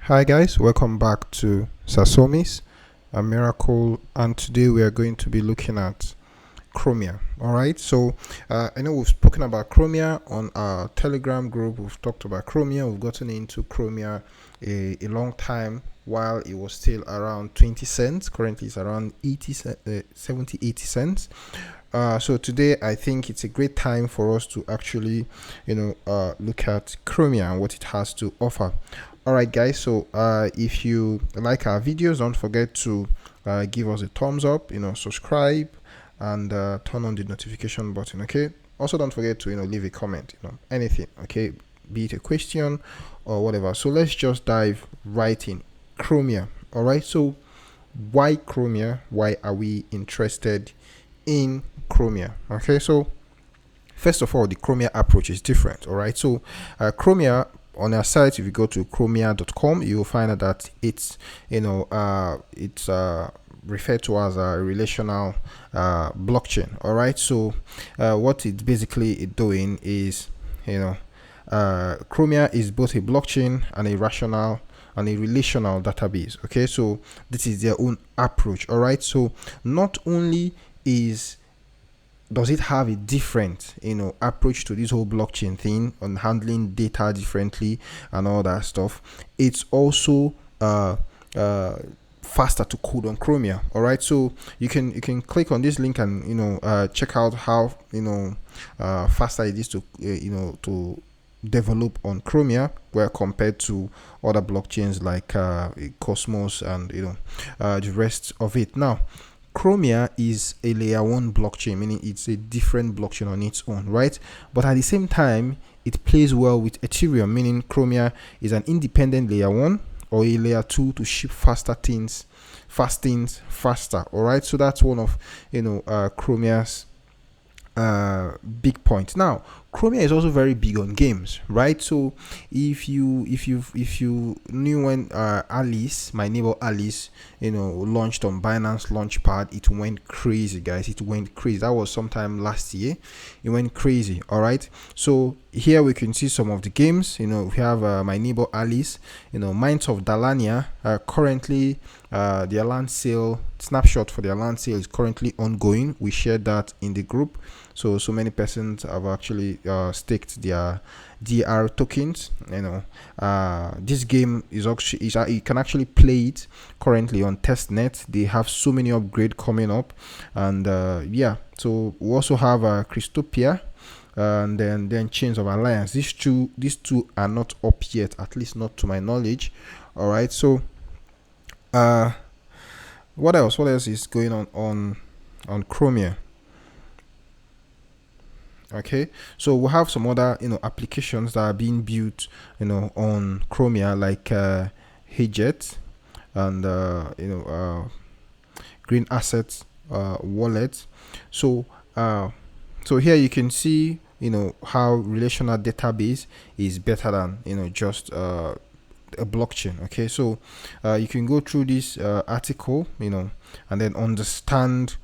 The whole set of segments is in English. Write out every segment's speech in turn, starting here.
Hi guys, welcome back to Sasomis, a miracle, and today we are going to be looking at Chromia. Alright, so I know we've spoken about Chromia on our Telegram group. We've talked about Chromia. We've gotten into Chromia a long time while it was still around 20 cents. Currently it's around 70 80 cents. So today I think it's a great time for us to actually look at Chromia and what it has to offer. Alright guys, so if you like our videos, don't forget to give us a thumbs up, subscribe, and turn on the notification button. Okay, also don't forget to leave a comment, anything, okay, be it a question or whatever. So let's just dive right in. Chromia. Alright, so why Chromia? Why are we interested in Chromia? Okay, so first of all, the Chromia approach is different. Alright, so Chromia, on our site, if you go to chromia.com, you will find out that it's referred to as a relational blockchain. All right, so what it's basically doing is Chromia is both a blockchain and a rational and a relational database. Okay, so this is their own approach. All right, so not only does it have a different approach to this whole blockchain thing on handling data differently and all that stuff, it's also faster to code on Chromia. All right, so you can click on this link and check out how faster it is to to develop on Chromia where compared to other blockchains like Cosmos and the rest of it. Now Chromia is a layer 1 blockchain, meaning it's a different blockchain on its own, right? But at the same time, it plays well with Ethereum, meaning Chromia is an independent layer 1 or a layer 2 to ship faster things faster. All right, so that's one of Chromia's big point. Now Chromia is also very big on games, right? So if you knew when Alice, my neighbor Alice, launched on Binance Launchpad, it went crazy, guys. It went crazy. That was sometime last year. It went crazy. All right, so here we can see some of the games. We have my neighbor Alice, Mines of Dalania. Currently their land sale snapshot for their land sale is currently ongoing. We shared that in the group, so many persons have actually staked their DR tokens. This game is actually you can actually play it currently on testnet. They have so many upgrades coming up, and yeah, so we also have Christopia and then Chains of Alliance. These two are not up yet, at least not to my knowledge. All right, so what else is going on Chromia? Okay, so we have some other applications that are being built on Chromia, like Hijet and Green Assets wallet. So here you can see how relational database is better than just a blockchain. Okay, so you can go through this article and then understand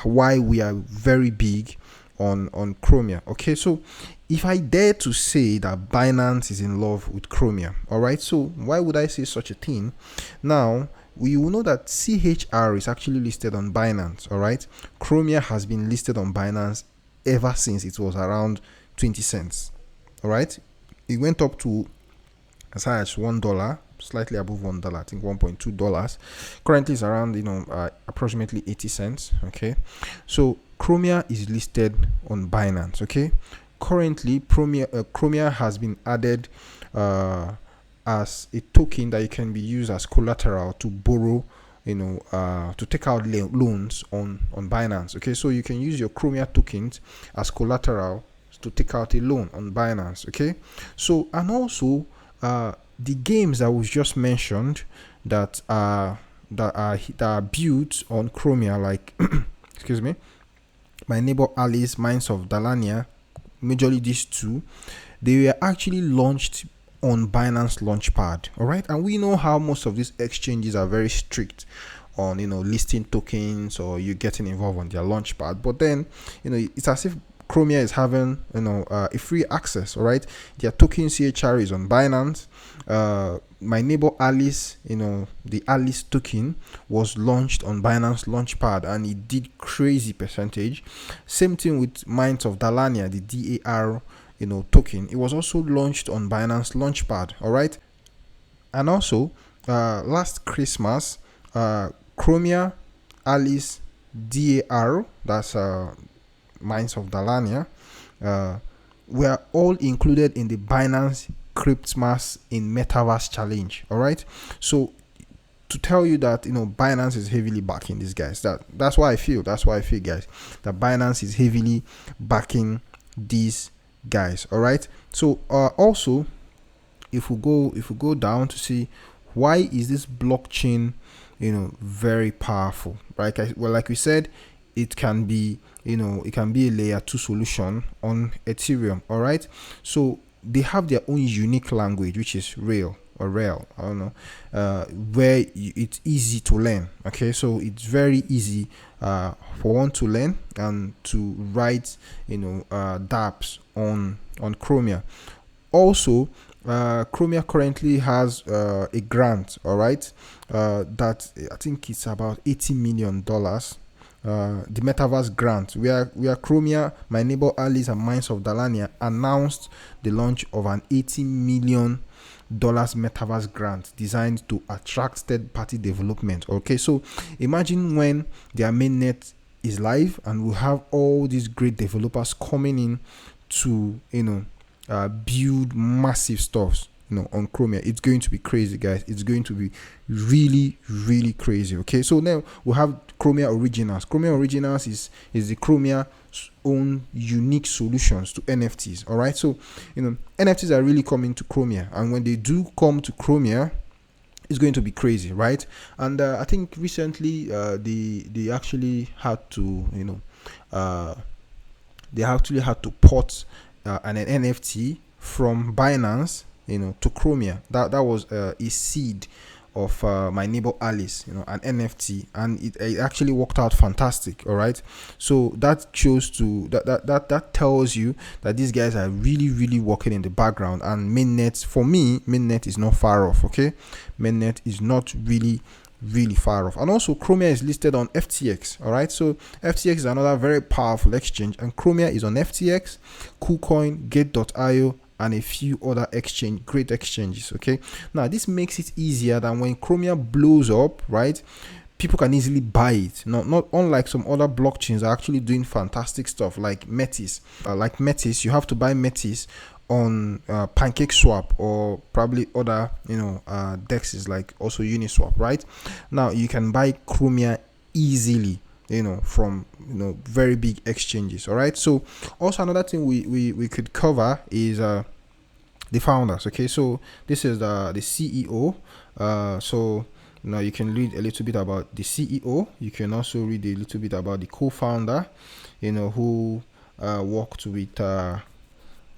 why we are very big on Chromia. Okay, so if I dare to say that Binance is in love with Chromia, all right, so why would I say such a thing? Now we will know that CHR is actually listed on Binance. All right, Chromia has been listed on Binance ever since it was around 20 cents. All right, it went up to as high as $1, slightly above $1, I think $1.2. Currently it's around approximately 80 cents. Okay, so Chromia is listed on Binance. Okay, currently Chromia has been added as a token that can be used as collateral to borrow, to take out loans on Binance. Okay, so you can use your Chromia tokens as collateral to take out a loan on Binance. Okay, so and also the games that was just mentioned that are built on Chromia, like excuse me, my neighbor Alice, Mines of Dalania, majorly these two, they were actually launched on Binance Launchpad. All right, and we know how most of these exchanges are very strict on listing tokens or you getting involved on their Launchpad, but then it's as if Chromia is having a free access. All right, their token CHR is on Binance. My neighbor Alice, the Alice token was launched on Binance Launchpad and it did crazy percentage. Same thing with Minds of Dalania, the DAR token. It was also launched on Binance Launchpad. All right, and also last Christmas, Chromia, Alice, DAR, that's Minds of Dalania, were all included in the Binance Cryptmas in Metaverse challenge. All right, so to tell you that Binance is heavily backing these guys. That's why I feel guys, that Binance is heavily backing these guys. All right, so also if we go down to see why is this blockchain very powerful, right? Like we said, it can be it can be a layer 2 solution on Ethereum. All right, so they have their own unique language, which is Rail or Rail, I don't know, where it's easy to learn. Okay, so it's very easy for one to learn and to write dApps on Chromia. Also, Chromia currently has a grant, all right, that I think it's about $80 million. The Metaverse grant, where Chromia, my neighbor Alice, and Minds of Dalania announced the launch of an $80 million Metaverse grant designed to attract third-party development. Okay, so imagine when their mainnet is live and we have all these great developers coming in to build massive stuffs on Chromia. It's going to be crazy, guys. It's going to be really, really crazy. Okay, so now we have Chromia Originals. Chromia Originals is the Chromia's own unique solutions to NFTs. All right, so NFTs are really coming to Chromia, and when they do come to Chromia, it's going to be crazy, right? And I think recently they actually had to they actually had to port an NFT from Binance to Chromia. That was a seed of my neighbor Alice, an NFT, and it actually worked out fantastic. All right, so that shows to that tells you that these guys are really, really working in the background. And mainnet, for me, mainnet is not far off. Okay, mainnet is not really far off. And also Chromia is listed on FTX. All right, so FTX is another very powerful exchange, and Chromia is on FTX, KuCoin, Gate.io, and a few other great exchanges. Okay, now this makes it easier than when Chromia blows up, right? People can easily buy it. Not unlike some other blockchains are actually doing fantastic stuff like Metis. You have to buy Metis on PancakeSwap or probably other dexes like also Uniswap. Right now you can buy Chromia easily from very big exchanges. All right, so also another thing we could cover is the founders. Okay, so this is the CEO. So now you can read a little bit about the CEO. You can also read a little bit about the co-founder who worked with the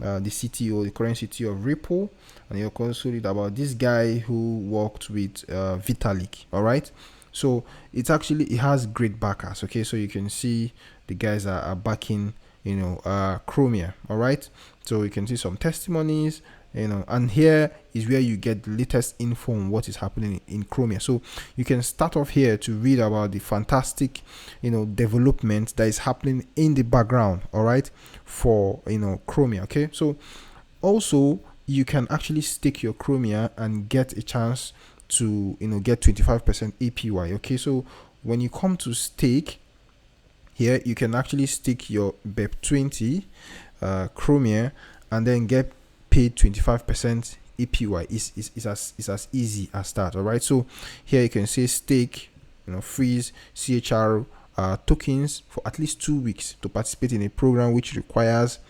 CTO, the current CTO of Ripple, and you can also read about this guy who worked with Vitalik. All right, so it has great backers. Okay, so you can see the guys are backing Chromia. All right, so you can see some testimonies, and here is where you get the latest info on what is happening in Chromia. So you can start off here to read about the fantastic development that is happening in the background, all right, for Chromia. Okay, so also you can actually stake your Chromia and get a chance to get 25% APY. Okay, so when you come to stake here, you can actually stake your BEP20 Chromia and then get paid 25% APY. It's as easy as that. All right, so here you can say stake freeze CHR tokens for at least 2 weeks to participate in a program which requires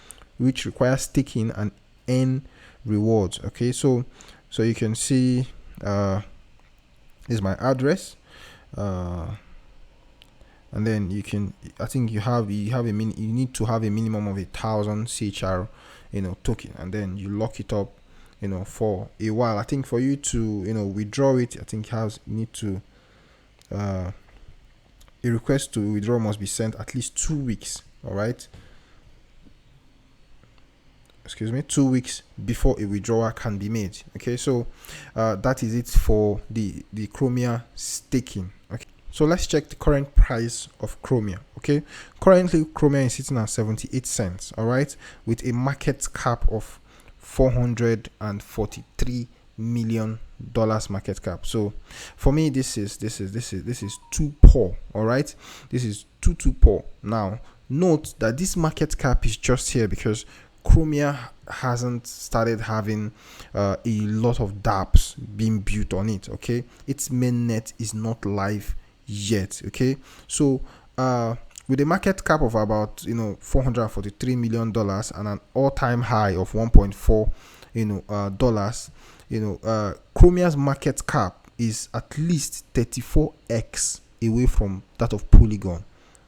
staking and earn rewards. Okay, so you can see this is my address, and then you can, I think you need to have a minimum of 1,000 CHR token, and then you lock it up for a while. I think for you to withdraw it, I think a request to withdraw must be sent at least 2 weeks. All right, 2 weeks before a withdrawal can be made. Okay, so that is it for the Chromia staking. Okay, so let's check the current price of Chromia. Okay, currently Chromia is sitting at 78 cents. All right, with a market cap of $443 million market cap. So for me, this is too poor. All right, this is too poor. Now note that this market cap is just here because Chromia hasn't started having a lot of dApps being built on it. Okay, its mainnet is not live yet. Okay, so with a market cap of about $443 million and an all-time high of 1.4 dollars, Chromia's market cap is at least 34x away from that of Polygon.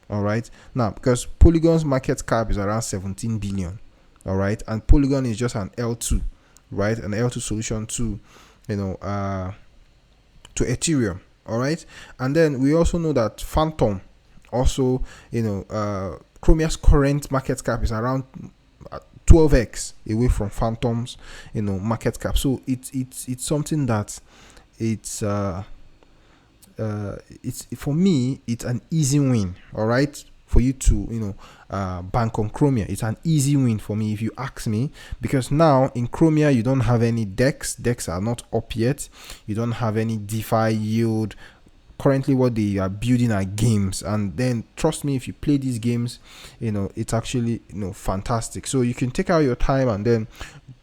All right, now because Polygon's market cap is around 17 billion. All right, and Polygon is just an L2, right, an L2 solution to to Ethereum. All right, and then we also know that Phantom also, Chromia's current market cap is around 12x away from Phantom's market cap. So it's something that it's for me, it's an easy win. All right, for you to bank on Chromia. It's an easy win for me if you ask me, because now in Chromia you don't have any DEX are not up yet. You don't have any DeFi yield. Currently what they are building are games, and then trust me, if you play these games, it's actually fantastic. So you can take out your time and then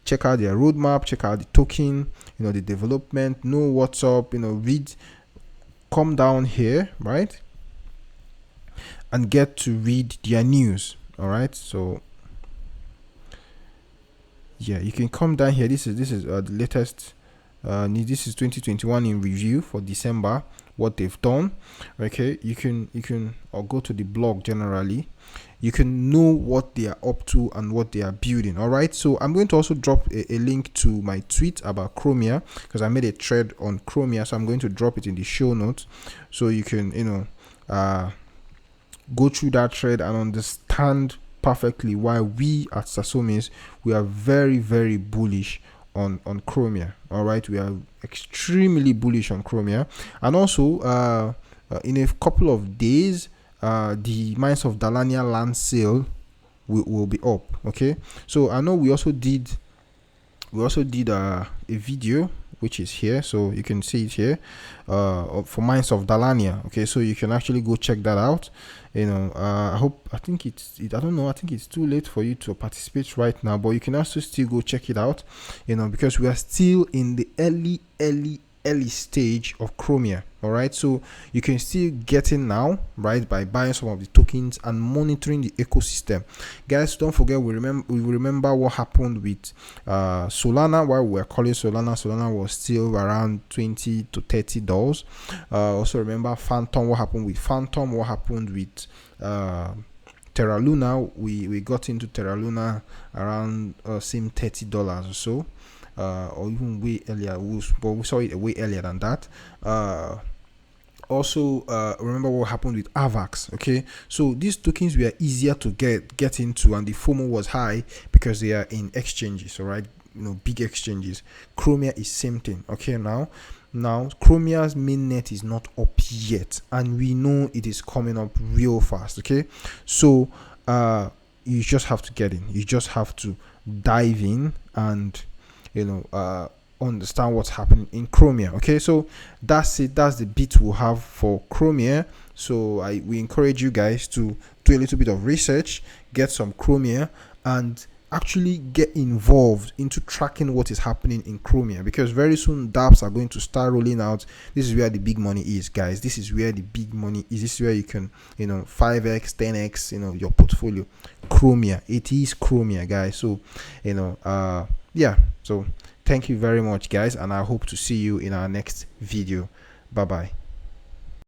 check out their roadmap, check out the token, the development, know what's up, read, come down here, right, and get to read their news. All right, so yeah, you can come down here. This is the latest. This is 2021 in review for December, what they've done. Okay, you can or go to the blog. Generally you can know what they are up to and what they are building. All right, so I'm going to also drop a link to my tweet about Chromia, because I made a thread on Chromia, so I'm going to drop it in the show notes, so you can go through that thread and understand perfectly why we at Sasomis, we are very, very bullish on Chromia. All right, we are extremely bullish on Chromia. And also in a couple of days, the Mines of Dalania land sale will be up. Okay, so I know we also did a video which is here, so you can see it here, for Mines of Dalania. Okay, so you can actually go check that out. I think it's too late for you to participate right now, but you can also still go check it out, because we are still in the early stage of Chromia. All right, so you can still get in now, right, by buying some of the tokens and monitoring the ecosystem. Guys, don't forget, we remember what happened with Solana. While we were calling Solana was still around $20 to $30. Also remember Phantom, what happened with Phantom, what happened with Terra Luna. We got into Terra Luna around same $30 or so, or even way earlier, but we saw it way earlier than that. Also remember what happened with AVAX. Okay, so these tokens were easier to get into, and the FOMO was high because they are in exchanges. All right, big exchanges. Chromia is same thing. Okay, now Chromia's mainnet is not up yet, and we know it is coming up real fast. Okay, so you just have to get in. You just have to dive in and understand what's happening in Chromia. Okay, so that's it. That's the bit we'll have for Chromia. So we encourage you guys to do a little bit of research, get some Chromia, and actually get involved into tracking what is happening in Chromia, because very soon dApps are going to start rolling out. This is where the big money is, guys. This is where the big money is. This is where you can 5x 10x your portfolio. Chromia, it is Chromia, guys. So yeah, so thank you very much, guys, and I hope to see you in our next video. Bye bye.